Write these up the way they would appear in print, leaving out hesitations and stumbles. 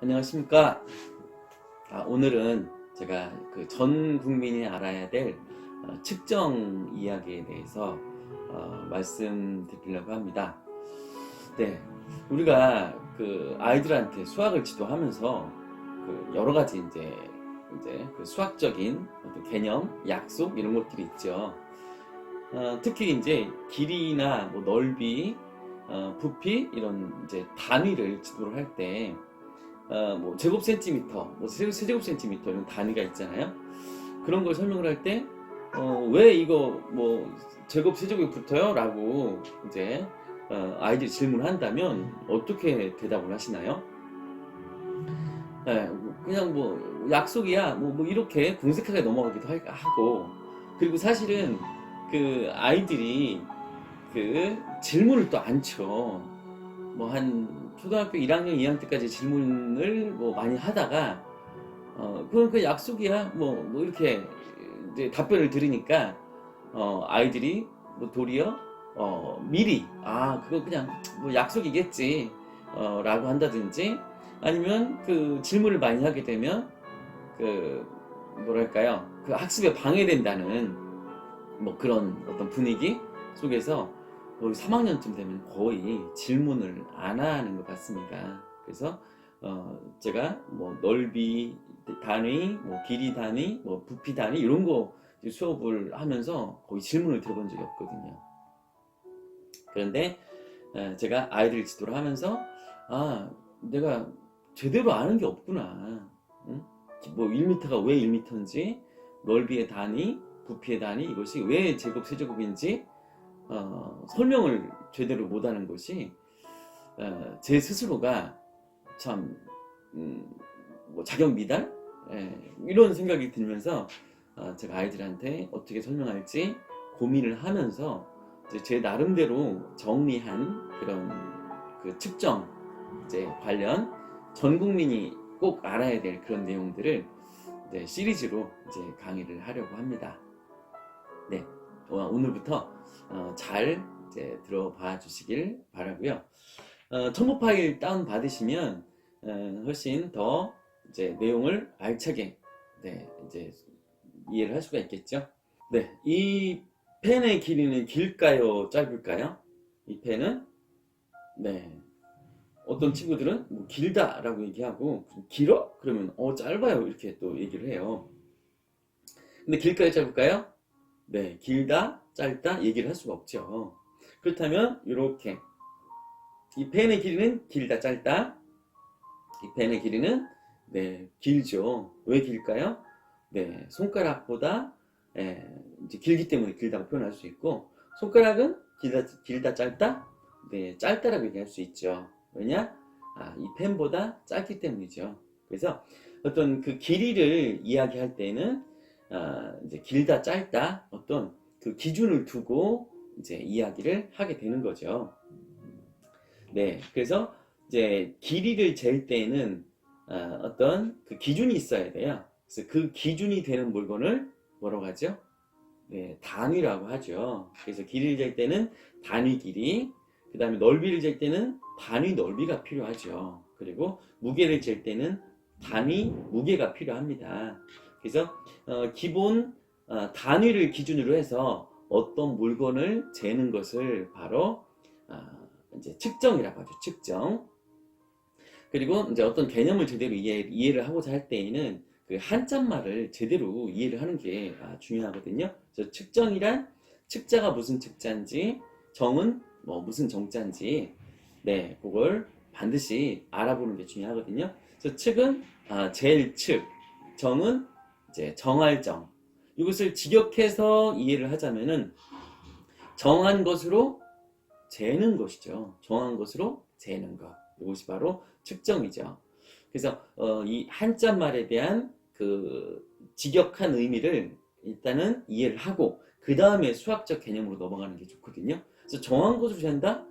안녕하십니까. 오늘은 제가 그 전 국민이 알아야 될 측정 이야기에 대해서 말씀드리려고 합니다. 네, 우리가 그 아이들한테 수학을 지도하면서 그 여러 가지 이제 그 수학적인 어떤 개념, 약속 이런 것들이 있죠. 특히 이제 길이나 뭐 넓이, 부피 이런 이제 단위를 지도를 할때 뭐 제곱 센티미터, 뭐 세제곱 센티미터 이런 단위가 있잖아요. 그런 걸 설명을 할 때, 왜 이거 뭐 제곱 세제곱이 붙어요? 라고 이제 아이들이 질문을 한다면 어떻게 대답을 하시나요? 그냥 뭐 약속이야, 뭐 이렇게 궁색하게 넘어가기도 하고, 그리고 사실은 그 아이들이 그 질문을 또 안 쳐. 뭐 한 초등학교 1학년, 2학년 때까지 질문을 뭐 많이 하다가 그건 그 약속이야 뭐 이렇게 이제 답변을 들으니까 아이들이 뭐 도리어 미리 그거 그냥 뭐 약속이겠지 라고 한다든지 아니면 그 질문을 많이 하게 되면 그 뭐랄까요 그 학습에 방해된다는 뭐 그런 어떤 분위기 속에서 3학년쯤 되면 거의 질문을 안 하는 것 같습니다. 그래서 제가 뭐 넓이 단위, 뭐 길이 단위, 뭐 부피 단위 이런 거 수업을 하면서 거의 질문을 들어본 적이 없거든요. 그런데 제가 아이들 지도를 하면서 내가 제대로 아는 게 없구나. 응? 뭐 1m가 왜 1m인지, 넓이의 단위, 부피의 단위 이것이 왜 제곱 세제곱인지 설명을 제대로 못하는 것이 제 스스로가 참 뭐 자격 미달 이런 생각이 들면서 제가 아이들한테 어떻게 설명할지 고민을 하면서 이제 제 나름대로 정리한 그런 그 측정 이제 관련 전 국민이 꼭 알아야 될 그런 내용들을 이제 시리즈로 이제 강의를 하려고 합니다. 네, 오늘부터 잘 이제 들어봐 주시길 바라고요. 첨부 파일 다운 받으시면 훨씬 더 이제 내용을 알차게 이제 이해를 할 수가 있겠죠. 네, 이 펜의 길이는 길까요, 짧을까요? 이 펜은 어떤 친구들은 뭐 길다라고 얘기하고 길어? 그러면 짧아요 이렇게 또 얘기를 해요. 근데 길까요, 짧을까요? 네, 길다, 짧다 얘기를 할 수가 없죠. 그렇다면 이렇게 이 펜의 길이는 길다, 짧다. 이 펜의 길이는 길죠. 왜 길까요? 손가락보다 이제 길기 때문에 길다고 표현할 수 있고 손가락은 길다, 짧다? 짧다라고 얘기할 수 있죠. 왜냐? 이 펜보다 짧기 때문이죠. 그래서 어떤 그 길이를 이야기할 때는 이제 길다, 짧다 어떤 그 기준을 두고 이제 이야기를 하게 되는 거죠. 그래서 이제 길이를 잴 때에는 어떤 그 기준이 있어야 돼요. 그래서 그 기준이 되는 물건을 뭐라고 하죠? 단위라고 하죠. 그래서 길이를 잴 때는 단위 길이, 그 다음에 넓이를 잴 때는 단위 넓이가 필요하죠. 그리고 무게를 잴 때는 단위 무게가 필요합니다. 그래서 기본 단위를 기준으로 해서 어떤 물건을 재는 것을 바로 이제 측정이라고 하죠. 측정. 그리고 이제 어떤 개념을 제대로 이해를 하고자 할 때에는 그 한자말을 제대로 이해를 하는 게 중요하거든요. 그래서 측정이란 측자가 무슨 측자인지, 정은 뭐 무슨 정자인지, 그걸 반드시 알아보는 게 중요하거든요. 그래서 측은 잴 측, 정은 이제 정할 정. 이것을 직역해서 이해를 하자면은 정한 것으로 재는 것이죠. 정한 것으로 재는 것. 이것이 바로 측정이죠. 그래서 이 한자말에 대한 그 직역한 의미를 일단은 이해를 하고 그 다음에 수학적 개념으로 넘어가는 게 좋거든요. 그래서 정한 것으로 재다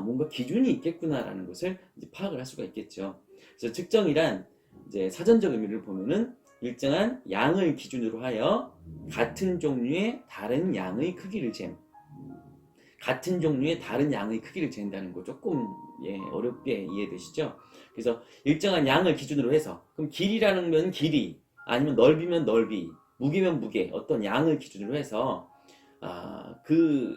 뭔가 기준이 있겠구나라는 것을 이제 파악을 할 수가 있겠죠. 그래서 측정이란 이제 사전적 의미를 보면은 일정한 양을 기준으로 하여 같은 종류의 다른 양의 크기를 잼. 같은 종류의 다른 양의 크기를 잰다는 거 조금 어렵게 이해되시죠? 그래서 일정한 양을 기준으로 해서, 그럼 길이라는 건 길이, 아니면 넓이면 넓이, 무게면 무게, 어떤 양을 기준으로 해서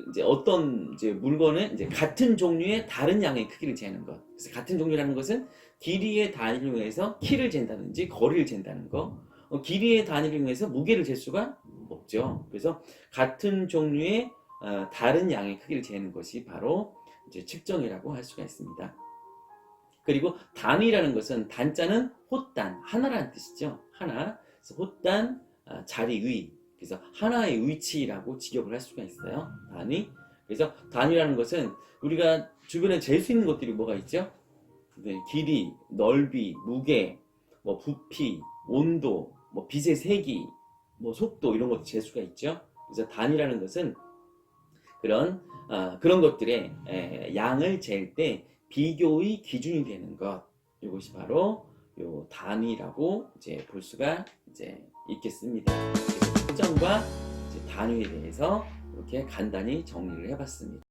이제 어떤 이제 물건은 이제 같은 종류의 다른 양의 크기를 재는 것. 그래서 같은 종류라는 것은 길이의 단위를 이용해서 키를 잰다든지 거리를 잰다는 거. 길이의 단위를 이용해서 무게를 잴 수가 없죠. 그래서 같은 종류의 다른 양의 크기를 재는 것이 바로 이제 측정이라고 할 수가 있습니다. 그리고 단위라는 것은, 단자는 홑단, 하나라는 뜻이죠. 하나. 그래서 홑단, 자리의. 그래서 하나의 위치라고 직역을 할 수가 있어요. 단위. 그래서 단위라는 것은 우리가 주변에 잴 수 있는 것들이 뭐가 있죠? 네, 길이, 넓이, 무게, 뭐 부피, 온도, 뭐 빛의 세기, 뭐 속도, 이런 것도 잴 수가 있죠. 그래서 단위라는 것은 그런 것들의 양을 잴 때 비교의 기준이 되는 것, 이것이 바로 요 단위라고 이제 볼 수가 이제 있겠습니다. 그래서 측정과 이제 단위에 대해서 이렇게 간단히 정리를 해봤습니다.